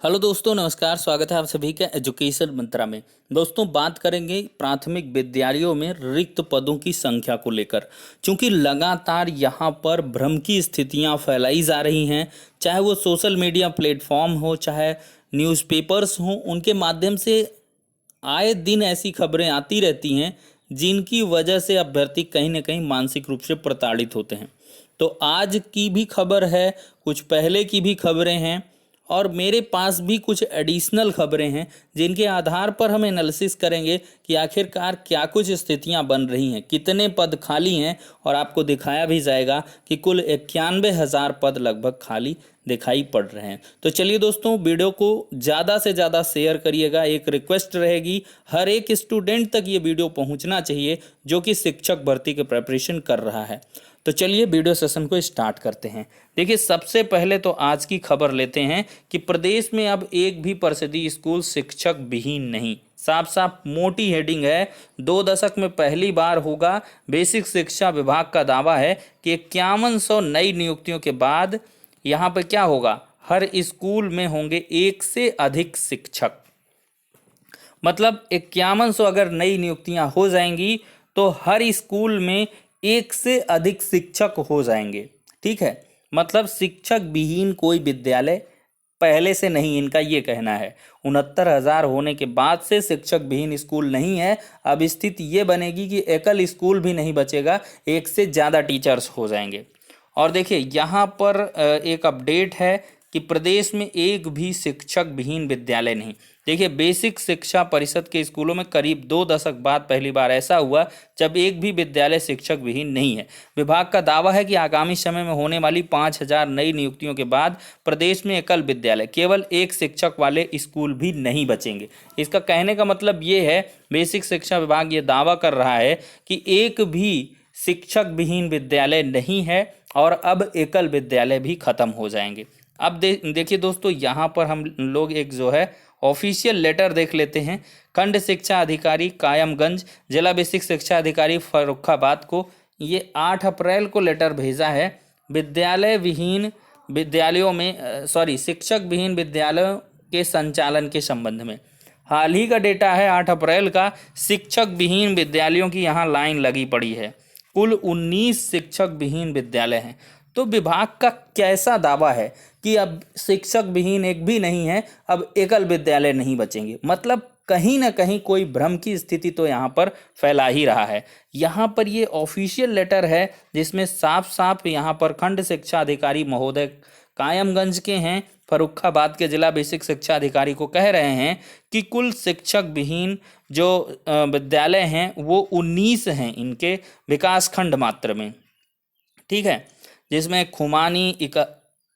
Hello दोस्तों, नमस्कार। स्वागत है आप सभी का एजुकेशन मंत्रा में। दोस्तों, बात करेंगे प्राथमिक विद्यालयों में रिक्त पदों की संख्या को लेकर। क्योंकि लगातार यहाँ पर भ्रम की स्थितियाँ फैलाई जा रही हैं, चाहे वो सोशल मीडिया प्लेटफॉर्म हो, चाहे न्यूज़पेपर्स हों, उनके माध्यम से आए दिन ऐसी खबरें आती रहती हैं जिनकी वजह से अभ्यर्थी कहीं ना कहीं मानसिक रूप से प्रताड़ित होते हैं। तो आज की भी खबर है, कुछ पहले की भी खबरें हैं और मेरे पास भी कुछ एडिशनल खबरें हैं जिनके आधार पर हम एनालिसिस करेंगे कि आखिरकार क्या कुछ स्थितियां बन रही हैं, कितने पद खाली हैं, और आपको दिखाया भी जाएगा कि कुल 91,000 पद लगभग खाली दिखाई पड़ रहे हैं। तो चलिए दोस्तों, वीडियो को ज़्यादा से ज़्यादा शेयर करिएगा। एक रिक्वेस्ट रहेगी, हर एक स्टूडेंट तक ये वीडियो पहुंचना चाहिए जो कि शिक्षक भर्ती के प्रिपरेशन कर रहा है। तो चलिए वीडियो सेशन को स्टार्ट करते हैं। देखिए, सबसे पहले तो आज की खबर लेते हैं कि प्रदेश में अब एक भी परिषदीय स्कूल शिक्षक विहीन नहीं। साफ साफ मोटी हेडिंग है, 2 दशक में पहली बार होगा। बेसिक शिक्षा विभाग का दावा है कि 5100 नई नियुक्तियों के बाद यहाँ पर क्या होगा, हर स्कूल में होंगे एक से अधिक शिक्षक। मतलब 5100 अगर नई नियुक्तियां हो जाएंगी तो हर स्कूल में एक से अधिक शिक्षक हो जाएंगे। ठीक है, मतलब शिक्षक विहीन कोई विद्यालय पहले से नहीं, इनका ये कहना है। 69,000 होने के बाद से शिक्षक विहीन स्कूल नहीं है। अब स्थिति ये बनेगी कि एकल स्कूल भी नहीं बचेगा, एक से ज़्यादा टीचर्स हो जाएंगे। और देखिए, यहाँ पर एक अपडेट है कि प्रदेश में एक भी शिक्षक विहीन विद्यालय नहीं। देखिए, बेसिक शिक्षा परिषद के स्कूलों में करीब 2 दशक बाद पहली बार ऐसा हुआ जब एक भी विद्यालय शिक्षक विहीन नहीं है। विभाग का दावा है कि आगामी समय में होने वाली 5,000 नई नियुक्तियों के बाद प्रदेश में एकल विद्यालय, केवल एक शिक्षक वाले स्कूल भी नहीं बचेंगे। इसका कहने का मतलब ये है, बेसिक शिक्षा विभाग ये दावा कर रहा है कि एक भी शिक्षक विहीन विद्यालय नहीं है और अब एकल विद्यालय भी खत्म हो जाएंगे। अब देखिए दोस्तों, यहाँ पर हम लोग एक जो है ऑफिशियल लेटर देख लेते हैं। खंड शिक्षा अधिकारी कायमगंज, जिला बेसिक शिक्षा अधिकारी फर्रुखाबाद को ये 8 अप्रैल को लेटर भेजा है विद्यालय विहीन विद्यालयों में शिक्षक विहीन विद्यालयों के संचालन के संबंध में। हाल ही का डेटा है 8 अप्रैल का। शिक्षक विहीन विद्यालयों की यहाँ लाइन लगी पड़ी है। कुल 19 शिक्षक विहीन विद्यालय हैं। तो विभाग का कैसा दावा है कि अब शिक्षक विहीन एक भी नहीं है, अब एकल विद्यालय नहीं बचेंगे। मतलब कहीं ना कहीं कोई भ्रम की स्थिति तो यहाँ पर फैला ही रहा है। यहाँ पर ये ऑफिशियल लेटर है जिसमें साफ साफ यहाँ पर खंड शिक्षा अधिकारी महोदय कायमगंज के हैं, फर्रुखाबाद के जिला बेसिक शिक्षा अधिकारी को कह रहे हैं कि कुल शिक्षक विहीन जो विद्यालय हैं वो 19 हैं इनके विकास खंड मात्र में। ठीक है, जिसमें खुमानी,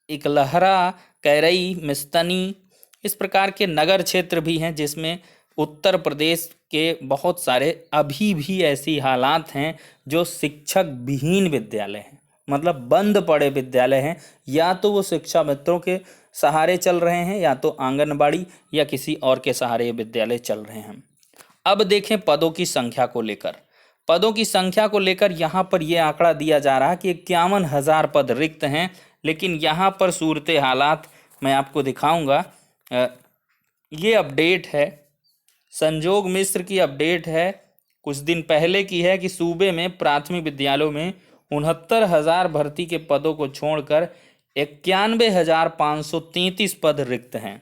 इकलहरा, कैरई, मिस्तनी, इस प्रकार के नगर क्षेत्र भी हैं, जिसमें उत्तर प्रदेश के बहुत सारे अभी भी ऐसी हालात हैं जो शिक्षक विहीन विद्यालय हैं, मतलब बंद पड़े विद्यालय हैं। या तो वो शिक्षा मित्रों के सहारे चल रहे हैं या तो आंगनबाड़ी या किसी और के सहारे ये विद्यालय चल रहे हैं। अब देखें पदों की संख्या को लेकर। पदों की संख्या को लेकर यहाँ पर यह आंकड़ा दिया जा रहा है कि 51,000 पद रिक्त हैं। लेकिन यहाँ पर सूरत हालात मैं आपको दिखाऊंगा। ये अपडेट है, संजोग मिश्र की अपडेट है, कुछ दिन पहले की है कि सूबे में प्राथमिक विद्यालयों में 69,000 भर्ती के पदों को छोड़कर 91,533 पद रिक्त हैं।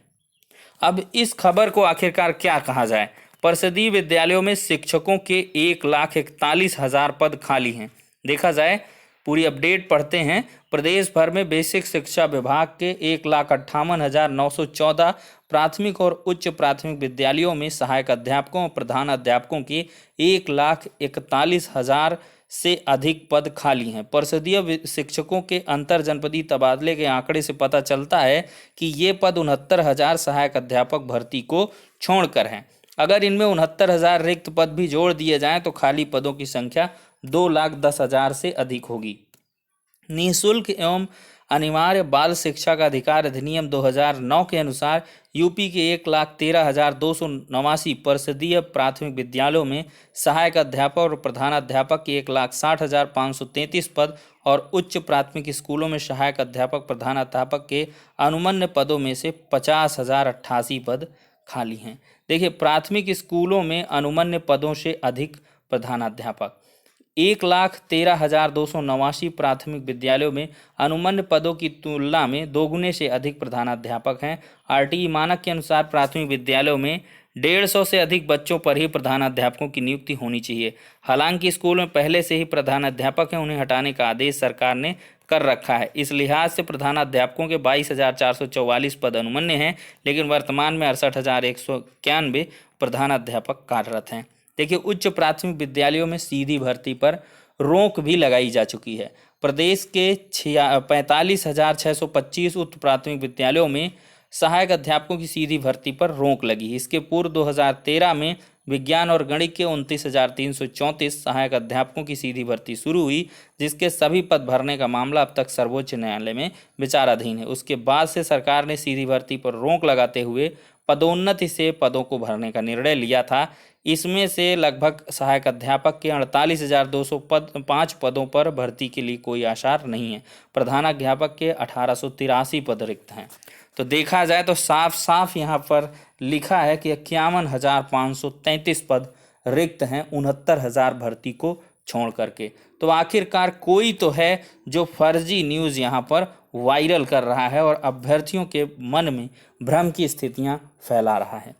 अब इस खबर को आखिरकार क्या कहा जाए। परिषदीय विद्यालयों में शिक्षकों के 1,41,000 पद खाली हैं। देखा जाए, पूरी अपडेट पढ़ते हैं। प्रदेश भर में बेसिक शिक्षा विभाग के 1,58,914 प्राथमिक और उच्च प्राथमिक विद्यालयों में सहायक अध्यापकों और प्रधान अध्यापकों के 1,41,000 से अधिक पद खाली हैं। परिषदीय शिक्षकों के अंतर जनपदीय तबादले के आंकड़े से पता चलता है कि ये पद 69,000 सहायक अध्यापक भर्ती को छोड़कर हैं। अगर इनमें 69,000 रिक्त पद भी जोड़ दिए जाएं तो खाली पदों की संख्या 2,10,000 से अधिक होगी। निःशुल्क एवं अनिवार्य बाल शिक्षा का अधिकार अधिनियम 2009 के अनुसार यूपी के 1,13,289 परिषदीय प्राथमिक विद्यालयों में सहायक अध्यापक और प्रधानाध्यापक के 1,60,533 पद और उच्च प्राथमिक स्कूलों में सहायक अध्यापक प्रधानाध्यापक के अनुमन्य पदों में से 50,088 पद खाली हैं। देखिए, प्राथमिक स्कूलों में अनुमन्य पदों से अधिक प्रधानाध्यापक, 1,13,289 प्राथमिक विद्यालयों में अनुमन्य पदों की तुलना में दोगुने से अधिक प्रधानाध्यापक हैं। आरटीई मानक के अनुसार प्राथमिक विद्यालयों में 150 से अधिक बच्चों पर ही प्रधानाध्यापकों की नियुक्ति होनी चाहिए। हालांकि स्कूल में पहले से ही प्रधानाध्यापक हैं, उन्हें हटाने का आदेश सरकार ने कर रखा है। इस लिहाज से प्रधानाध्यापकों के 22,444 पद अनुमन्य हैं, लेकिन वर्तमान में 68,191 प्रधानाध्यापक कार्यरत हैं। देखिए, उच्च प्राथमिक विद्यालयों में सीधी भर्ती पर रोक भी लगाई जा चुकी है। प्रदेश के 45,625 उच्च प्राथमिक विद्यालयों में सहायक अध्यापकों की सीधी भर्ती पर रोक लगी। इसके पूर्व 2013 में विज्ञान और गणित के 29,334 सहायक अध्यापकों की सीधी भर्ती शुरू हुई, जिसके सभी पद भरने का मामला अब तक सर्वोच्च न्यायालय में विचाराधीन है। उसके बाद से सरकार ने सीधी भर्ती पर रोक लगाते हुए पदोन्नति से पदों को भरने का निर्णय लिया था। इसमें से लगभग सहायक अध्यापक के 48,205 पदों पर भर्ती के लिए कोई आसार नहीं है। प्रधानाध्यापक के 1,883 पद रिक्त हैं। तो देखा जाए तो साफ साफ यहाँ पर लिखा है कि 51,533 पद रिक्त हैं 69,000 भर्ती को छोड़ करके। तो आखिरकार कोई तो है जो फर्जी न्यूज़ यहाँ पर वायरल कर रहा है और अभ्यर्थियों के मन में भ्रम की स्थितियाँ फैला रहा है।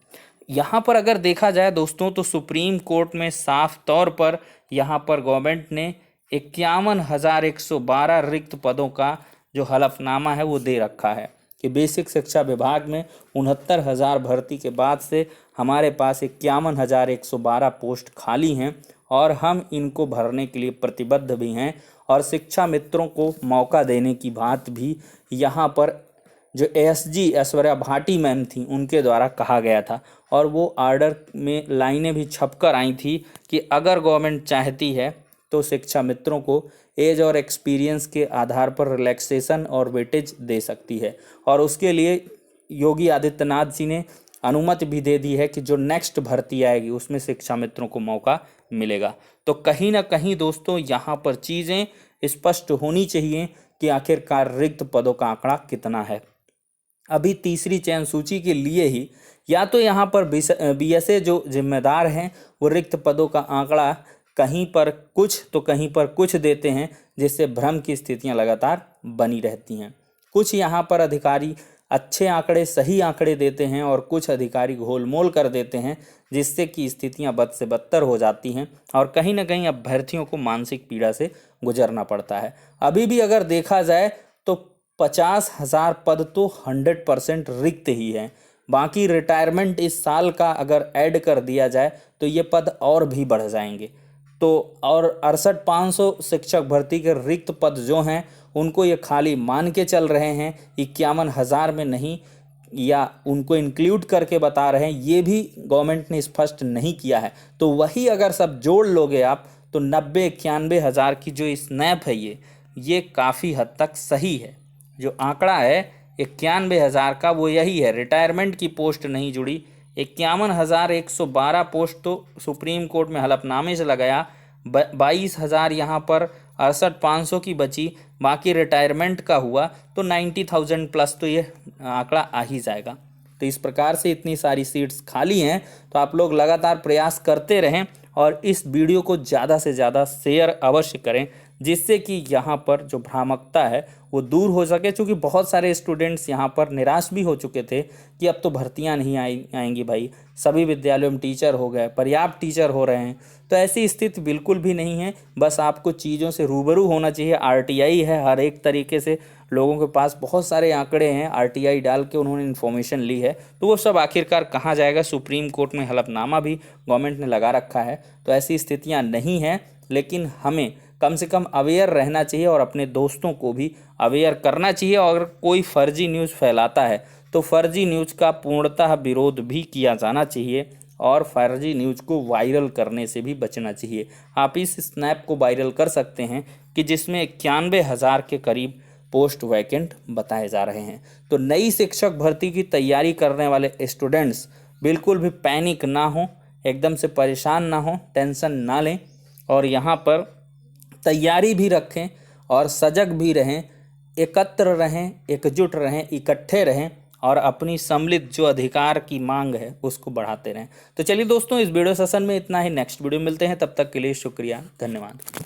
यहाँ पर अगर देखा जाए दोस्तों, तो सुप्रीम कोर्ट में साफ तौर पर यहाँ पर गवर्नमेंट ने 51,112 रिक्त पदों का जो हलफनामा है वो दे रखा है कि बेसिक शिक्षा विभाग में 69,000 भर्ती के बाद से हमारे पास 51,112 पोस्ट खाली हैं और हम इनको भरने के लिए प्रतिबद्ध भी हैं। और शिक्षा मित्रों को मौका देने की बात भी यहाँ पर जो एएसजी ऐश्वर्या भाटी मैम थी उनके द्वारा कहा गया था और वो आर्डर में लाइनें भी छपकर आई थी कि अगर गवर्नमेंट चाहती है तो शिक्षा मित्रों को एज और एक्सपीरियंस के आधार पर रिलैक्सेशन और वेटेज दे सकती है। और उसके लिए योगी आदित्यनाथ जी ने अनुमति भी दे दी है कि जो नेक्स्ट भर्ती आएगी उसमें शिक्षा मित्रों को मौका मिलेगा। तो कहीं ना कहीं दोस्तों यहाँ पर चीज़ें स्पष्ट होनी चाहिए कि आखिरकार रिक्त पदों का आंकड़ा कितना है। अभी तीसरी चयन सूची के लिए ही या तो यहाँ पर बीएसए जो जिम्मेदार हैं वो रिक्त पदों का आंकड़ा कहीं पर कुछ तो कहीं पर कुछ देते हैं, जिससे भ्रम की स्थितियां लगातार बनी रहती हैं। कुछ यहाँ पर अधिकारी अच्छे आंकड़े, सही आंकड़े देते हैं और कुछ अधिकारी घोलमोल कर देते हैं, जिससे कि स्थितियां बद से बदतर हो जाती हैं और कहीं ना कहीं अभ्यर्थियों को मानसिक पीड़ा से गुजरना पड़ता है। अभी भी अगर देखा जाए तो 50,000 पद तो 100% रिक्त ही हैं। बाकी रिटायरमेंट इस साल का अगर ऐड कर दिया जाए तो ये पद और भी बढ़ जाएंगे। तो और 68,500 शिक्षक भर्ती के रिक्त पद जो हैं उनको ये खाली मान के चल रहे हैं, 51,000 में नहीं, या उनको इंक्लूड करके बता रहे हैं, ये भी गवर्नमेंट ने स्पष्ट नहीं किया है। तो वही अगर सब जोड़ लोगे आप तो 90-91,000 की जो स्नैप है ये काफ़ी हद तक सही है। जो आंकड़ा है 91,000 का वो यही है, रिटायरमेंट की पोस्ट नहीं जुड़ी। 51,112 पोस्ट तो सुप्रीम कोर्ट में हलफनामे से लगाया, 22,000 यहाँ पर 68,500 की बची, बाकी रिटायरमेंट का हुआ तो 90,000 प्लस तो ये आंकड़ा आ ही जाएगा। तो इस प्रकार से इतनी सारी सीट्स खाली हैं, तो आप लोग लगातार प्रयास करते रहें और इस वीडियो को ज़्यादा से ज़्यादा शेयर अवश्य करें, जिससे कि यहाँ पर जो भ्रामकता है वो दूर हो सके। क्योंकि बहुत सारे स्टूडेंट्स यहाँ पर निराश भी हो चुके थे कि अब तो भर्तियाँ नहीं आएंगी भाई, सभी विद्यालयों में टीचर हो गए, पर्याप्त टीचर हो रहे हैं। तो ऐसी स्थिति बिल्कुल भी नहीं है। बस आपको चीज़ों से रूबरू होना चाहिए। आरटीआई है, हर एक तरीके से लोगों के पास बहुत सारे आंकड़े हैं, आरटीआई डाल के उन्होंने इन्फॉर्मेशन ली है, तो वो सब आखिरकार कहाँ जाएगा। सुप्रीम कोर्ट में हलफनामा भी गवर्नमेंट ने लगा रखा है। तो ऐसी स्थितियाँ नहीं हैं, लेकिन हमें कम से कम अवेयर रहना चाहिए और अपने दोस्तों को भी अवेयर करना चाहिए। और अगर कोई फर्जी न्यूज़ फैलाता है तो फर्जी न्यूज़ का पूर्णतः विरोध भी किया जाना चाहिए और फर्जी न्यूज़ को वायरल करने से भी बचना चाहिए। आप इस स्नैप को वायरल कर सकते हैं कि जिसमें 91,000 के करीब पोस्ट वैकेंट बताए जा रहे हैं। तो नई शिक्षक भर्ती की तैयारी करने वाले स्टूडेंट्स बिल्कुल भी पैनिक ना हो, एकदम से परेशान ना हो, टेंशन ना लें और यहाँ पर तैयारी भी रखें और सजग भी रहें, एकत्र रहें, एकजुट रहें, इकट्ठे रहें और अपनी सम्मिलित जो अधिकार की मांग है उसको बढ़ाते रहें। तो चलिए दोस्तों, इस वीडियो सेशन में इतना ही। नेक्स्ट वीडियो मिलते हैं, तब तक के लिए शुक्रिया, धन्यवाद।